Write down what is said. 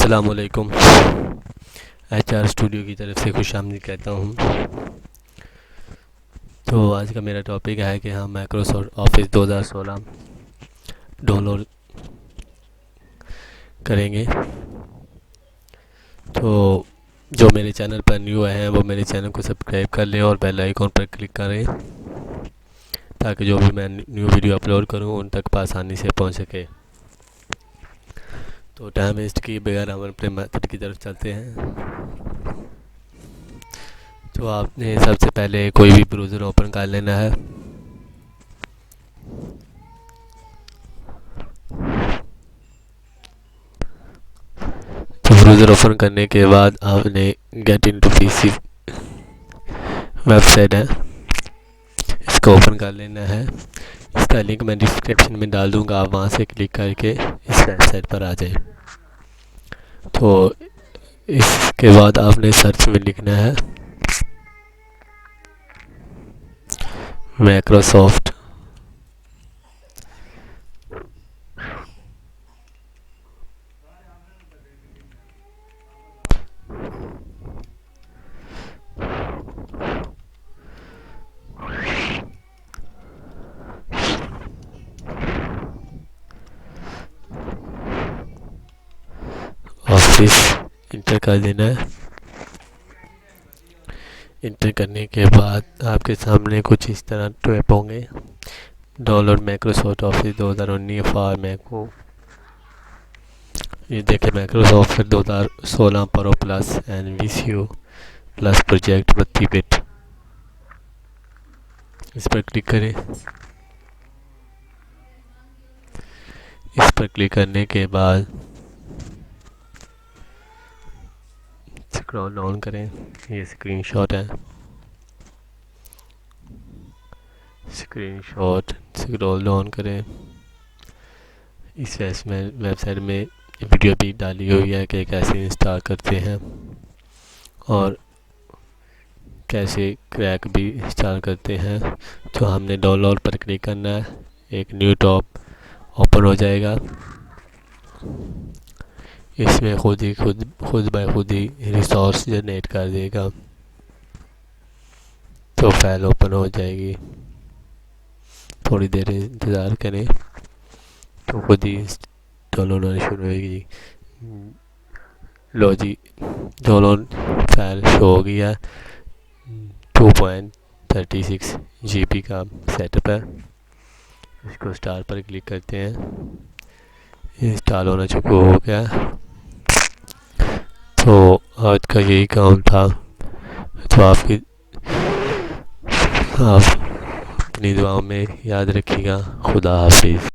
अस्सलामुअलैकुम। HR studio की तरफ से खुशामदीद कहता हूँ। तो आज का मेरा टॉपिक है कि हम माइक्रोसॉफ्ट ऑफिस 2016 डाउनलोड करेंगे। तो जो मेरे चैनल पर न्यू आए हैं वो मेरे चैनल को सब्सक्राइब कर लें और बेल आइकॉन पर क्लिक करें ताकि जो भी मैं न्यू वीडियो अपलोड करूँ उन तक आसानी से पहुँच सके। तो टाइम वेस्ट किए बगैर हम अपने मेथड की तरफ चलते हैं। तो आपने सबसे पहले कोई भी ब्राउज़र ओपन कर लेना है। तो ब्राउज़र ओपन करने के बाद आपने गेट इनटू पीसी वेबसाइट है, इसको ओपन कर लेना है। इसका लिंक मैं डिस्क्रिप्शन में डाल दूंगा, आप वहां से क्लिक करके इस वेबसाइट पर आ जाए। तो इसके बाद आपने सर्च में लिखना है माइक्रोसॉफ्ट ऑफिस इंटर कर देना है। इंटर करने के बाद आपके सामने कुछ इस तरह टैब होंगे। Download Microsoft Office 2019 for Mac. ये देखें Microsoft Office 2016 pro plus and VCU plus project 32 bit. इस पर क्लिक करें। इस पर क्लिक करने के बाद स्क्रॉल डाउन करें। ये स्क्रीनशॉट है, स्क्रीनशॉट स्क्रॉल डाउन करें। इस वेबसाइट में वीडियो भी डाली हुई है कि कैसे इंस्टॉल करते हैं और कैसे क्रैक भी इंस्टॉल करते हैं। तो हमने डाउनलोड पर क्लिक करना है, एक न्यू टॉप ओपन हो जाएगा। इसमें खुद बाय खुद ही रिसोर्स जनरेट कर देगा, तो फाइल ओपन हो जाएगी। थोड़ी देर इंतज़ार करें तो खुद ही डाउनलोड होनी शुरू होगी। लो जी, डाउनलोड फाइल शो हो गया। 2.36 GB का सेटअप है। इसको स्टार्ट पर क्लिक करते हैं, इंस्टॉल होना शुरू हो गया। तो आज का यही काम था। तो आप अपनी दुआओं में याद रखिएगा। खुदा हाफिज़।